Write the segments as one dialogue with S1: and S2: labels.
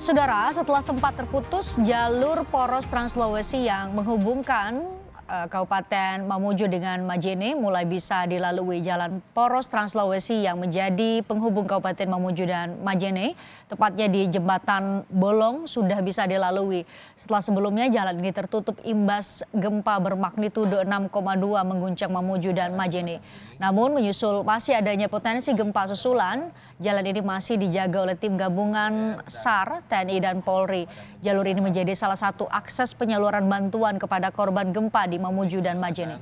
S1: Saudara, setelah sempat terputus jalur poros Trans Sulawesi yang menghubungkan Kabupaten Mamuju dengan Majene mulai bisa dilalui jalan poros Trans Sulawesi yang menjadi penghubung Kabupaten Mamuju dan Majene, tepatnya di Jembatan Bolong sudah bisa dilalui. Setelah sebelumnya jalan ini tertutup imbas gempa bermagnitudo 6,2 mengguncang Mamuju dan Majene. Namun menyusul masih adanya potensi gempa susulan, jalan ini masih dijaga oleh tim gabungan SAR, TNI dan Polri. Jalur ini menjadi salah satu akses penyaluran bantuan kepada korban gempa di Mamuju dan Majene.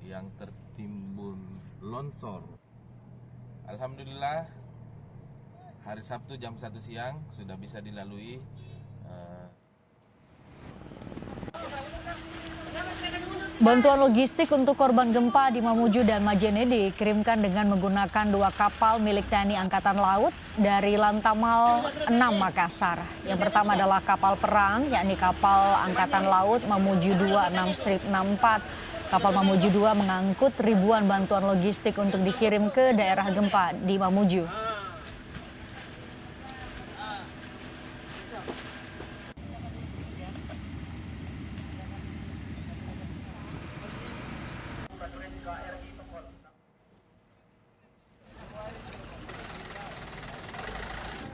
S2: Yang tertimbun longsor. Alhamdulillah hari Sabtu jam 1 siang sudah bisa dilalui.
S1: Bantuan logistik untuk korban gempa di Mamuju dan Majene dikirimkan dengan menggunakan 2 kapal milik TNI Angkatan Laut dari Lantamal 6 Makassar. Yang pertama adalah kapal perang, yakni kapal Angkatan Laut Mamuju 26-64. Kapal Mamuju 2 mengangkut ribuan bantuan logistik untuk dikirim ke daerah gempa di Mamuju.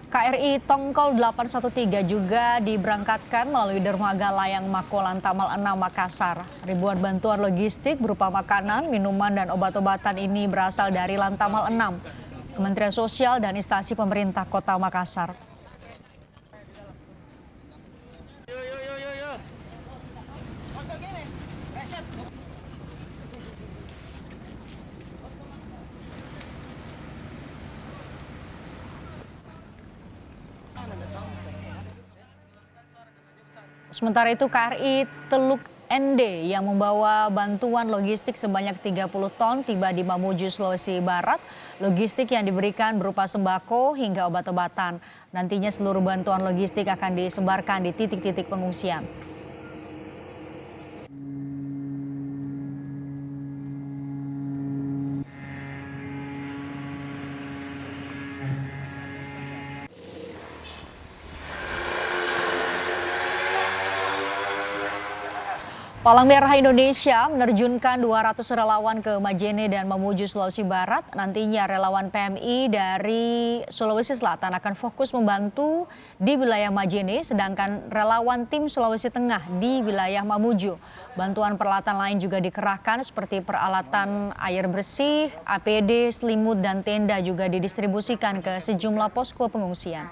S1: KRI Tongkol 813 juga diberangkatkan melalui dermaga layang Mako Lantamal 6 Makassar. Ribuan bantuan logistik berupa makanan, minuman, dan obat-obatan ini berasal dari Lantamal 6, Kementerian Sosial dan instansi pemerintah Kota Makassar. Sementara itu KRI Teluk Ende yang membawa bantuan logistik sebanyak 30 ton tiba di Mamuju, Sulawesi Barat. Logistik yang diberikan berupa sembako hingga obat-obatan. Nantinya seluruh bantuan logistik akan disebarkan di titik-titik pengungsian. Palang Merah Indonesia menerjunkan 200 relawan ke Majene dan Mamuju, Sulawesi Barat. Nantinya relawan PMI dari Sulawesi Selatan akan fokus membantu di wilayah Majene, sedangkan relawan tim Sulawesi Tengah di wilayah Mamuju. Bantuan peralatan lain juga dikerahkan seperti peralatan air bersih, APD, selimut, dan tenda juga didistribusikan ke sejumlah posko pengungsian.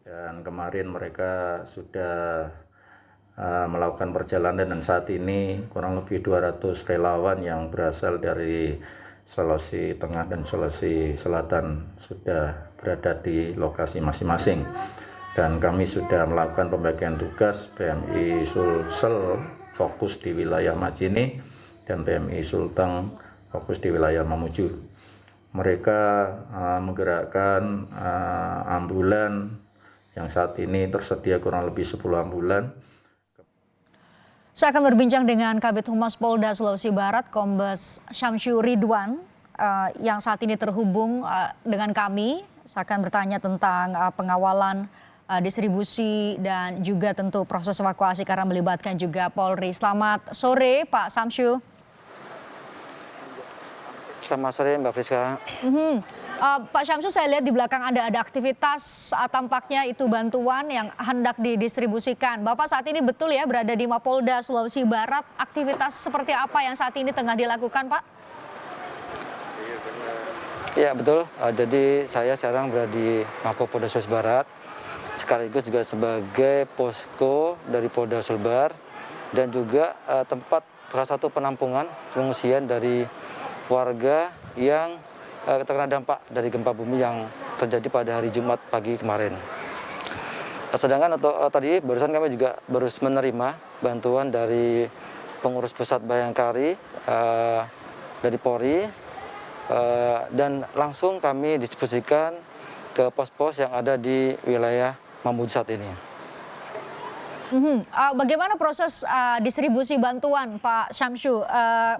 S3: Dan kemarin mereka sudah melakukan perjalanan dan saat ini kurang lebih 200 relawan yang berasal dari Sulawesi Tengah dan Sulawesi Selatan sudah berada di lokasi masing-masing. Dan kami sudah melakukan pembagian tugas, PMI Sulsel fokus di wilayah Majene dan PMI Sulteng fokus di wilayah Mamuju. Mereka menggerakkan ambulan yang saat ini tersedia kurang lebih 10 ambulan.
S1: Saya akan berbincang dengan Kabid Humas Polda Sulawesi Barat, Kombes Syamsu Ridwan, yang saat ini terhubung dengan kami. Saya akan bertanya tentang pengawalan, distribusi, dan juga tentu proses evakuasi karena melibatkan juga Polri. Selamat sore, Pak Syamsu.
S4: Selamat sore, Mbak Friska.
S1: Pak Syamsu, saya lihat di belakang ada aktivitas, tampaknya itu bantuan yang hendak didistribusikan. Bapak saat ini betul ya berada di Mapolda Sulawesi Barat. Aktivitas seperti apa yang saat ini tengah dilakukan, Pak?
S4: Ya betul, jadi saya sekarang berada di Mapolda Sulawesi Barat, sekaligus juga sebagai posko dari Polda Sulbar dan juga tempat salah satu penampungan pengungsian dari warga yang terkena dampak dari gempa bumi yang terjadi pada hari Jumat pagi kemarin. Sedangkan tadi barusan kami juga baru menerima bantuan dari pengurus pusat Bayangkari dari Polri dan langsung kami distribusikan ke pos-pos yang ada di wilayah Mamuju saat ini.
S1: Bagaimana proses distribusi bantuan Pak Syamsu?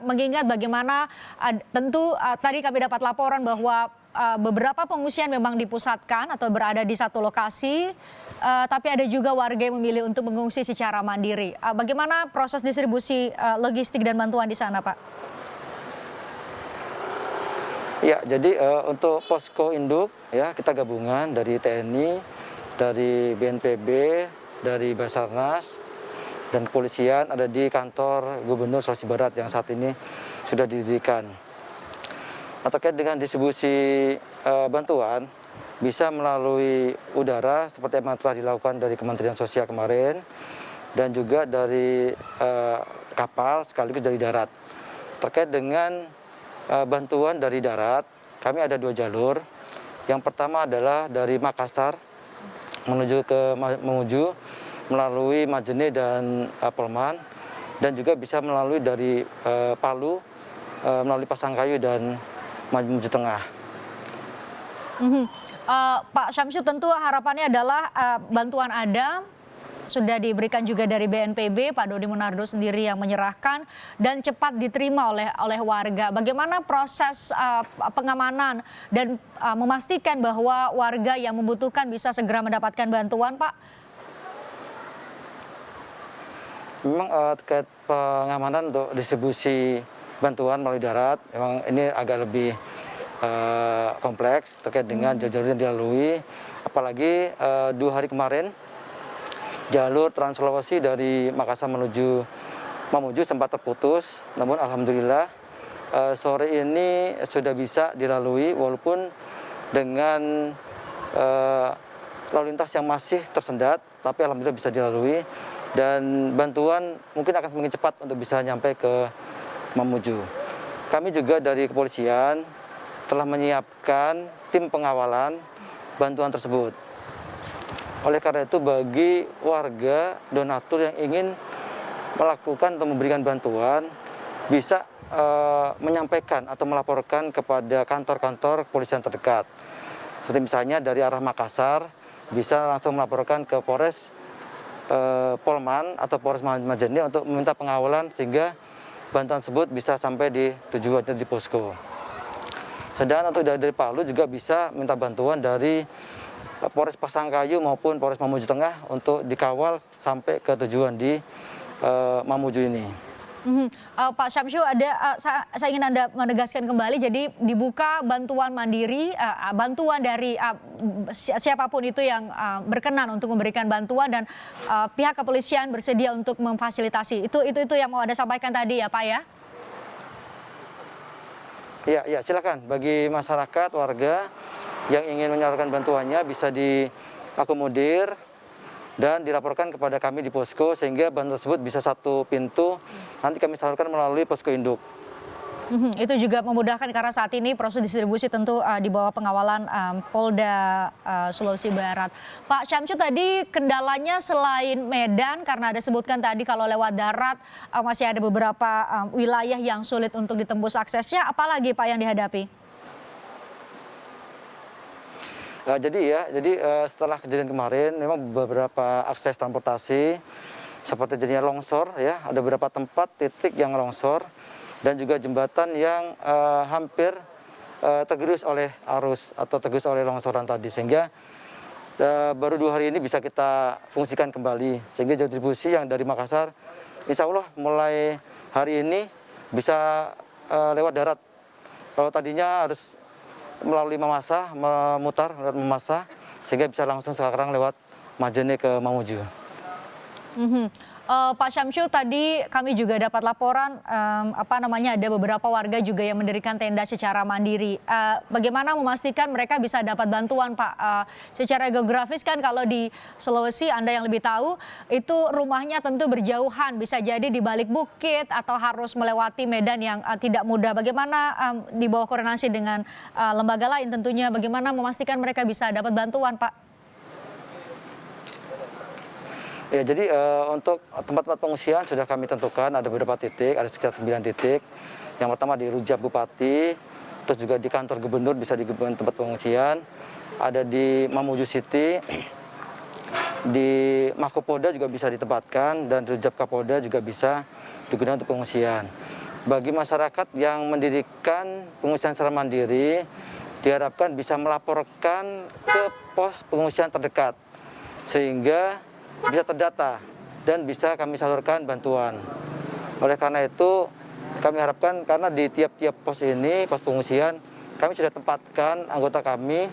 S1: Mengingat bagaimana tentu tadi kami dapat laporan bahwa beberapa pengungsian memang dipusatkan atau berada di satu lokasi, tapi ada juga warga yang memilih untuk mengungsi secara mandiri. Bagaimana proses distribusi logistik dan bantuan di sana, Pak?
S4: Ya, jadi untuk posko induk ya kita gabungan dari TNI, dari BNPB, dari Basarnas dan kepolisian ada di kantor Gubernur Sulawesi Barat yang saat ini sudah didirikan. Terkait dengan distribusi bantuan bisa melalui udara seperti yang telah dilakukan dari Kementerian Sosial kemarin dan juga dari kapal sekaligus dari darat. Terkait dengan bantuan dari darat, kami ada 2 jalur. Yang pertama adalah dari Makassar menuju ke Mamuju melalui Majene dan Pelman, dan juga bisa melalui dari Palu melalui Pasangkayu dan Mamuju Tengah.
S1: Pak Syamsu, tentu harapannya adalah bantuan ada, sudah diberikan juga dari BNPB, Pak Dodi Munardo sendiri yang menyerahkan dan cepat diterima oleh warga. Bagaimana proses pengamanan dan memastikan bahwa warga yang membutuhkan bisa segera mendapatkan bantuan, Pak?
S4: Memang terkait pengamanan untuk distribusi bantuan melalui darat, memang ini agak lebih kompleks terkait dengan jalur yang dilalui. Apalagi 2 hari kemarin, jalur Trans Sulawesi dari Makassar menuju Mamuju sempat terputus, namun alhamdulillah sore ini sudah bisa dilalui walaupun dengan lalu lintas yang masih tersendat, tapi alhamdulillah bisa dilalui dan bantuan mungkin akan semakin cepat untuk bisa nyampe ke Mamuju. Kami juga dari kepolisian telah menyiapkan tim pengawalan bantuan tersebut. Oleh karena itu bagi warga donatur yang ingin melakukan atau memberikan bantuan bisa menyampaikan atau melaporkan kepada kantor-kantor kepolisian terdekat. Seperti misalnya dari arah Makassar bisa langsung melaporkan ke Polres Polman atau Polres Majene untuk meminta pengawalan sehingga bantuan tersebut bisa sampai di tujuannya di posko. Sedangkan untuk dari Palu juga bisa minta bantuan dari Polres Pasangkayu maupun Polres Mamuju Tengah untuk dikawal sampai ke tujuan di Mamuju ini.
S1: Pak Syamsu, saya ingin Anda menegaskan kembali, jadi dibuka bantuan mandiri, bantuan dari siapapun itu yang berkenan untuk memberikan bantuan dan pihak kepolisian bersedia untuk memfasilitasi. Itu yang mau Anda sampaikan tadi ya, Pak ya?
S4: Ya, silakan bagi masyarakat warga yang ingin menyalurkan bantuannya bisa diakomodir dan dilaporkan kepada kami di posko sehingga bantuan tersebut bisa satu pintu nanti kami salurkan melalui posko induk.
S1: Itu juga memudahkan karena saat ini proses distribusi tentu di bawah pengawalan Polda Sulawesi Barat. Pak Syamsu, tadi kendalanya selain Medan karena ada sebutkan tadi kalau lewat darat masih ada beberapa wilayah yang sulit untuk ditembus aksesnya, apalagi Pak yang dihadapi?
S4: Jadi setelah kejadian kemarin memang beberapa akses transportasi seperti jadinya longsor ya, ada beberapa tempat titik yang longsor dan juga jembatan yang hampir tergerus oleh arus atau tergerus oleh longsoran tadi sehingga baru 2 hari ini bisa kita fungsikan kembali sehingga distribusi yang dari Makassar insya Allah mulai hari ini bisa lewat darat. Kalau tadinya harus melalui Mamasa, memutar lewat Mamasa, sehingga bisa langsung sekarang lewat Majene ke Mamuju.
S1: Pak Syamsu, tadi kami juga dapat laporan ada beberapa warga juga yang mendirikan tenda secara mandiri. Bagaimana memastikan mereka bisa dapat bantuan, Pak? Secara geografis kan kalau di Sulawesi, Anda yang lebih tahu, itu rumahnya tentu berjauhan, bisa jadi di balik bukit atau harus melewati medan yang tidak mudah. Bagaimana di bawah koordinasi dengan lembaga lain tentunya, bagaimana memastikan mereka bisa dapat bantuan, Pak?
S4: Ya, jadi untuk tempat-tempat pengungsian sudah kami tentukan ada beberapa titik, ada sekitar 9 titik. Yang pertama di Rujak Bupati, terus juga di kantor gubernur bisa di tempat pengungsian, ada di Mamuju City, di Makopoda juga bisa ditempatkan dan Rujab Kapolda juga bisa digunakan untuk pengungsian. Bagi masyarakat yang mendirikan pengungsian secara mandiri, diharapkan bisa melaporkan ke pos pengungsian terdekat sehingga bisa terdata dan bisa kami salurkan bantuan. Oleh karena itu kami harapkan, karena di tiap-tiap pos ini, pos pengungsian, kami sudah tempatkan anggota kami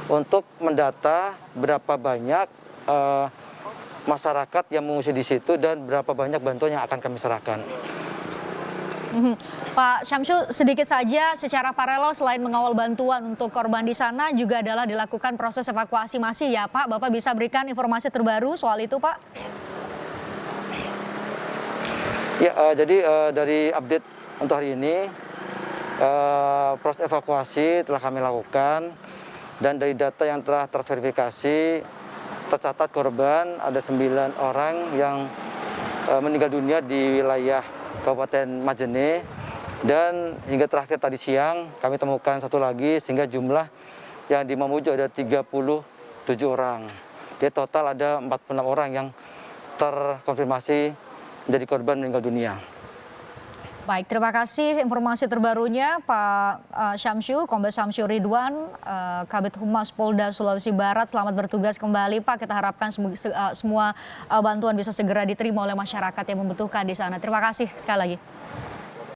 S4: untuk mendata berapa banyak masyarakat yang mengungsi di situ dan berapa banyak bantuan yang akan kami serahkan.
S1: Pak Syamsul, sedikit saja secara paralel selain mengawal bantuan untuk korban di sana juga adalah dilakukan proses evakuasi masih ya Pak. Bapak bisa berikan informasi terbaru soal itu Pak?
S4: Ya, jadi dari update untuk hari ini, proses evakuasi telah kami lakukan dan dari data yang telah terverifikasi tercatat korban ada 9 orang yang meninggal dunia di wilayah Kabupaten Majene, dan hingga terakhir tadi siang kami temukan satu lagi sehingga jumlah yang di Mamuju ada 37 orang. Jadi total ada 46 orang yang terkonfirmasi menjadi korban meninggal dunia.
S1: Baik, terima kasih informasi terbarunya Pak Syamsu, Kombes Syamsu Ridwan, Kabid Humas Polda Sulawesi Barat. Selamat bertugas kembali Pak. Kita harapkan semua bantuan bisa segera diterima oleh masyarakat yang membutuhkan di sana. Terima kasih sekali lagi.